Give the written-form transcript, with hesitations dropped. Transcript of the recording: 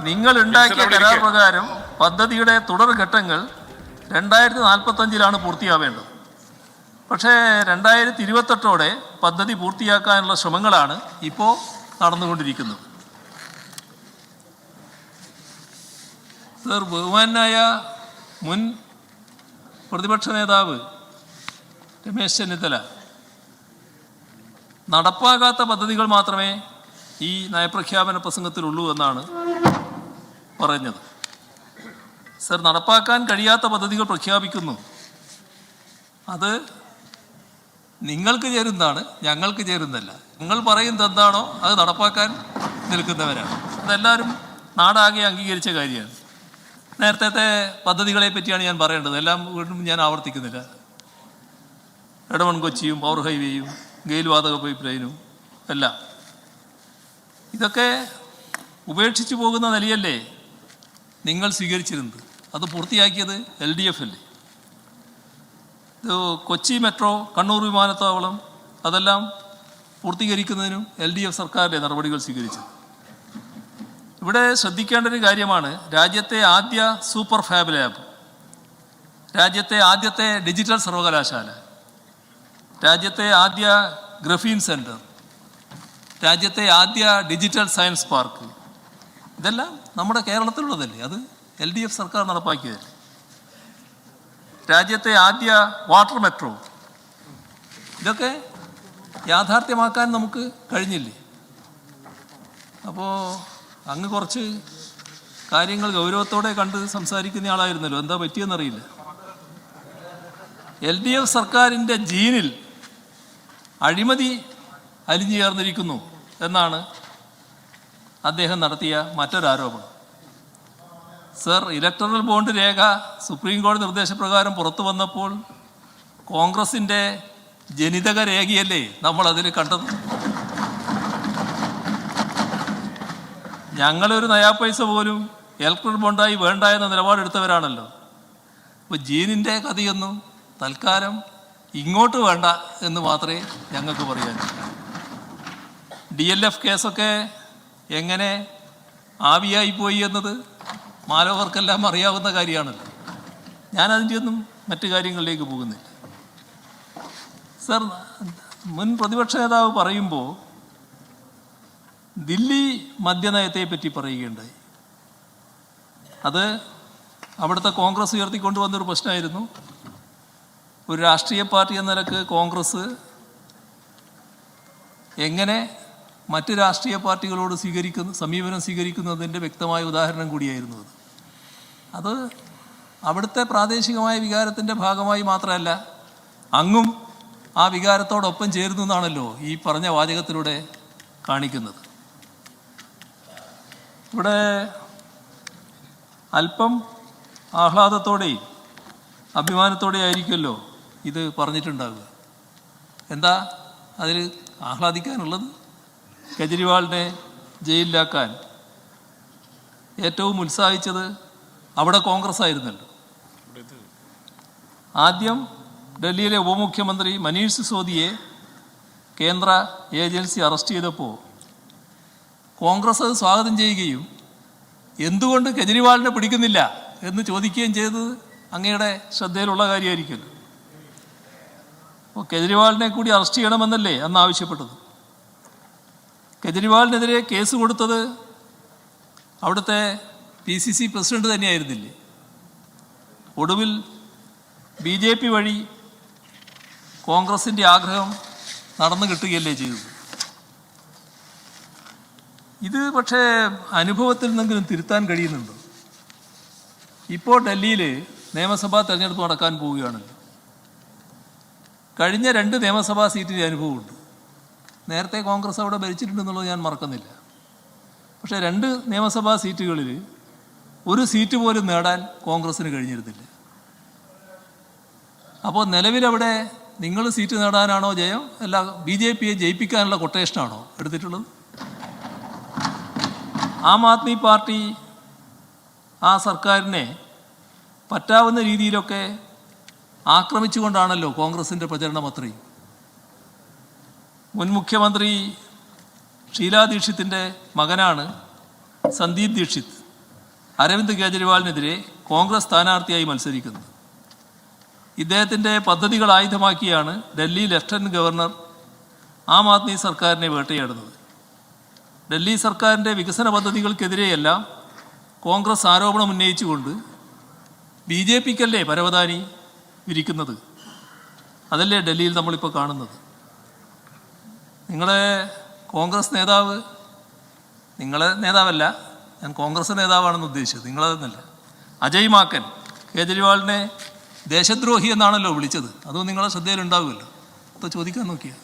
നിങ്ങൾ ഉണ്ടാക്കിയ കരാർ പ്രകാരം പദ്ധതിയുടെ തുടർഘട്ടങ്ങൾ 2045 പൂർത്തിയാവേണ്ടത്. പക്ഷേ 2028 പദ്ധതി പൂർത്തിയാക്കാനുള്ള ശ്രമങ്ങളാണ് ഇപ്പോൾ നടന്നുകൊണ്ടിരിക്കുന്നത്. സർ, ബഹുമാനായ മുൻ പ്രതിപക്ഷ നേതാവ് രമേശ് ചെന്നിത്തല നടപ്പാകാത്ത പദ്ധതികൾ മാത്രമേ ഈ നയപ്രഖ്യാപന പ്രസംഗത്തിലുള്ളൂ എന്നാണ് പറഞ്ഞത്. സർ, നടപ്പാക്കാൻ കഴിയാത്ത പദ്ധതികൾ പ്രഖ്യാപിക്കുന്നു. അത് നിങ്ങൾക്ക് ചേരുന്നതാണ്, ഞങ്ങൾക്ക് ചേരുന്നതല്ല. നിങ്ങൾ പറയുന്നത് എന്താണോ അത് നടപ്പാക്കാൻ നിൽക്കുന്നവരാണ്. അതെല്ലാവരും നാടാകെ അംഗീകരിച്ച കാര്യമാണ്. നേരത്തെ പദ്ധതികളെ പറ്റിയാണ് ഞാൻ പറയേണ്ടത്. എല്ലാം വീണ്ടും ഞാൻ ആവർത്തിക്കുന്നില്ല. എടവൺ കൊച്ചിയും പവർ ഹൈവേയും ഗെയിൽ വാതക പൈപ്പ് ലൈനും എല്ലാം ഇതൊക്കെ ഉപേക്ഷിച്ചു പോകുന്ന നിലയല്ലേ നിങ്ങൾ സ്വീകരിച്ചിരുന്നത്? അത് പൂർത്തിയാക്കിയത് LDF അല്ലേ? ഇത് കൊച്ചി മെട്രോ, കണ്ണൂർ വിമാനത്താവളം അതെല്ലാം പൂർത്തീകരിക്കുന്നതിനും LDF സർക്കാരിൻ്റെ നടപടികൾ സ്വീകരിച്ചത്. ഇവിടെ ശ്രദ്ധിക്കേണ്ട ഒരു കാര്യമാണ്, രാജ്യത്തെ ആദ്യ സൂപ്പർ ഫാബ് ലാബ്, രാജ്യത്തെ ആദ്യത്തെ ഡിജിറ്റൽ സർവകലാശാല, രാജ്യത്തെ ആദ്യ ഗ്രഫീൻ സെൻറ്റർ, രാജ്യത്തെ ആദ്യ ഡിജിറ്റൽ സയൻസ് പാർക്ക്, ഇതെല്ലാം നമ്മുടെ കേരളത്തിലുള്ളതല്ലേ? അത് LDF സർക്കാർ നടപ്പാക്കിയതല്ലേ? രാജ്യത്തെ ആദ്യ വാട്ടർ മെട്രോ, ഇതൊക്കെ യാഥാർത്ഥ്യമാക്കാൻ നമുക്ക് കഴിഞ്ഞില്ലേ? അപ്പോൾ അങ്ങ് കുറച്ച് കാര്യങ്ങൾ ഗൗരവത്തോടെ കണ്ട് സംസാരിക്കുന്ന ആളായിരുന്നല്ലോ, എന്താ പറ്റിയെന്നറിയില്ല. LDF സർക്കാരിൻ്റെ ജീനിൽ അഴിമതി അലിഞ്ഞു ചേർന്നിരിക്കുന്നു എന്നാണ് അദ്ദേഹം നടത്തിയ മറ്റൊരാരോപണം. സർ, ഇലക്ടറൽ ബോണ്ട് രേഖ സുപ്രീം കോടതി നിർദ്ദേശപ്രകാരം പുറത്തു വന്നപ്പോൾ കോൺഗ്രസിൻ്റെ ജനിതക രേഖയല്ലേ നമ്മളതിൽ കണ്ടത്? ഞങ്ങളൊരു നയാ പൈസ പോലും ഇലക്ട്രൽ ബോണ്ടായി വേണ്ട എന്ന നിലപാടെടുത്തവരാണല്ലോ. അപ്പോൾ ജീനിൻ്റെ കഥയൊന്നും തൽക്കാലം ഇങ്ങോട്ട് വേണ്ട എന്ന് മാത്രമേ ഞങ്ങൾക്ക് പറയാൻ. DLF കേസൊക്കെ എങ്ങനെ ആവിയായിപ്പോയി എന്നത് മാലോകർക്കെല്ലാം അറിയാവുന്ന കാര്യമാണല്ലോ. ഞാനതിൻ്റെ ഒന്നും മറ്റു കാര്യങ്ങളിലേക്ക് പോകുന്നില്ല. സർ, മുൻ പ്രതിപക്ഷ നേതാവ് പറയുമ്പോൾ ദില്ലി മദ്യനയത്തെ പറ്റി പറയുകയുണ്ടായി. അത് അവിടുത്തെ കോൺഗ്രസ് ഉയർത്തിക്കൊണ്ടുവന്നൊരു പ്രശ്നമായിരുന്നു. ഒരു രാഷ്ട്രീയ പാർട്ടി എന്ന നിലക്ക് കോൺഗ്രസ് എങ്ങനെ മറ്റ് രാഷ്ട്രീയ പാർട്ടികളോട് സമീപനം സ്വീകരിക്കുന്നതിൻ്റെ വ്യക്തമായ ഉദാഹരണം കൂടിയായിരുന്നു അത്. അവിടുത്തെ പ്രാദേശികമായ വികാരത്തിൻ്റെ ഭാഗമായി മാത്രമല്ല, അങ്ങും ആ വികാരത്തോടൊപ്പം ചേരുന്നു എന്നാണല്ലോ ഈ പറഞ്ഞ വാചകത്തിലൂടെ കാണിക്കുന്നത്. ഇവിടെ അല്പം ആഹ്ലാദത്തോടെയും അഭിമാനത്തോടെ ആയിരിക്കുമല്ലോ ഇത് പറഞ്ഞിട്ടുണ്ടാവുക. എന്താ അതിൽ ആഹ്ലാദിക്കാനുള്ളത്? കെജ്രിവാളിനെ ജയിലിലാക്കാൻ ഏറ്റവും ഉത്സാഹിച്ചത് അവിടെ കോൺഗ്രസ് ആയിരുന്നല്ലോ. ആദ്യം ഡൽഹിയിലെ ഉപമുഖ്യമന്ത്രി മനീഷ് സിസോദിയെ കേന്ദ്ര ഏജൻസി അറസ്റ്റ് ചെയ്തപ്പോൾ കോൺഗ്രസ് അത് സ്വാഗതം ചെയ്യുകയും എന്തുകൊണ്ട് കെജ്രിവാളിനെ പിടിക്കുന്നില്ല എന്ന് ചോദിക്കുകയും ചെയ്തത് അങ്ങയുടെ ശ്രദ്ധയിലുള്ള കാര്യമായിരിക്കുമല്ലോ. അപ്പോൾ കെജ്രിവാളിനെ കൂടി അറസ്റ്റ് ചെയ്യണമെന്നല്ലേ അന്ന് ആവശ്യപ്പെട്ടത്? കെജ്രിവാളിനെതിരെ കേസ് കൊടുത്തത് അവിടുത്തെ PCC പ്രസിഡന്റ് തന്നെയായിരുന്നില്ലേ? ഒടുവിൽ BJP വഴി കോൺഗ്രസിൻ്റെ ആഗ്രഹം നടന്നു കിട്ടുകയല്ലേ ചെയ്തത്? ഇത് പക്ഷേ അനുഭവത്തിൽ നിന്നെങ്കിലും തിരുത്താൻ കഴിയുന്നുണ്ടോ? ഇപ്പോൾ ഡൽഹിയിൽ നിയമസഭാ തെരഞ്ഞെടുപ്പ് നടക്കാൻ പോവുകയാണല്ലോ. കഴിഞ്ഞ 2 നിയമസഭാ സീറ്റിൻ്റെ അനുഭവമുണ്ട്. നേരത്തെ കോൺഗ്രസ് അവിടെ ഭരിച്ചിട്ടുണ്ടെന്നുള്ളത് ഞാൻ മറക്കുന്നില്ല. പക്ഷേ 2 നിയമസഭാ സീറ്റുകളിൽ ഒരു സീറ്റ് പോലും നേടാൻ കോൺഗ്രസ്സിന് കഴിഞ്ഞിരുന്നില്ല. അപ്പോൾ നിലവിലവിടെ നിങ്ങൾ സീറ്റ് നേടാനാണോ ജയം, അല്ല BJPയെ ജയിപ്പിക്കാനുള്ള കൊട്ടേഷനാണോ എടുത്തിട്ടുള്ളത്? ആം ആദ്മി പാർട്ടി ആ സർക്കാരിനെ പറ്റാവുന്ന രീതിയിലൊക്കെ ആക്രമിച്ചുകൊണ്ടാണല്ലോ കോൺഗ്രസിൻ്റെ പ്രചരണം അത്രയും. മുൻ മുഖ്യമന്ത്രി ഷീലാ ദീക്ഷിത്തിൻ്റെ മകനാണ് സന്ദീപ് ദീക്ഷിത്. അരവിന്ദ് കെജ്രിവാളിനെതിരെ കോൺഗ്രസ് സ്ഥാനാർത്ഥിയായി മത്സരിക്കുന്നത്. ഇദ്ദേഹത്തിൻ്റെ പദ്ധതികൾ ആയുധമാക്കിയാണ് ഡൽഹി ലഫ്റ്റനന്റ് ഗവർണർ ആം ആദ്മി സർക്കാരിനെ വേട്ടയാടുന്നത്. ഡൽഹി സർക്കാരിൻ്റെ വികസന പദ്ധതികൾക്കെതിരെയെല്ലാം കോൺഗ്രസ് ആരോപണം ഉന്നയിച്ചുകൊണ്ട് BJPക്കല്ലേ പരവതാനി വിരിക്കുന്നത്? അതല്ലേ ഡൽഹിയിൽ നമ്മളിപ്പോൾ കാണുന്നത്. നിങ്ങളെ കോൺഗ്രസ് നേതാവ്, നിങ്ങളെ നേതാവല്ല, ഞാൻ കോൺഗ്രസ് നേതാവാണെന്ന് ഉദ്ദേശിച്ചത്, നിങ്ങളതെന്നല്ല, അജയ് മാക്കൻ കേജ്രിവാളിനെ ദേശദ്രോഹി എന്നാണല്ലോ വിളിച്ചത്. അതും നിങ്ങളെ ശ്രദ്ധയിലുണ്ടാവുമല്ലോ. അപ്പോൾ ചോദിക്കാൻ നോക്കിയാൽ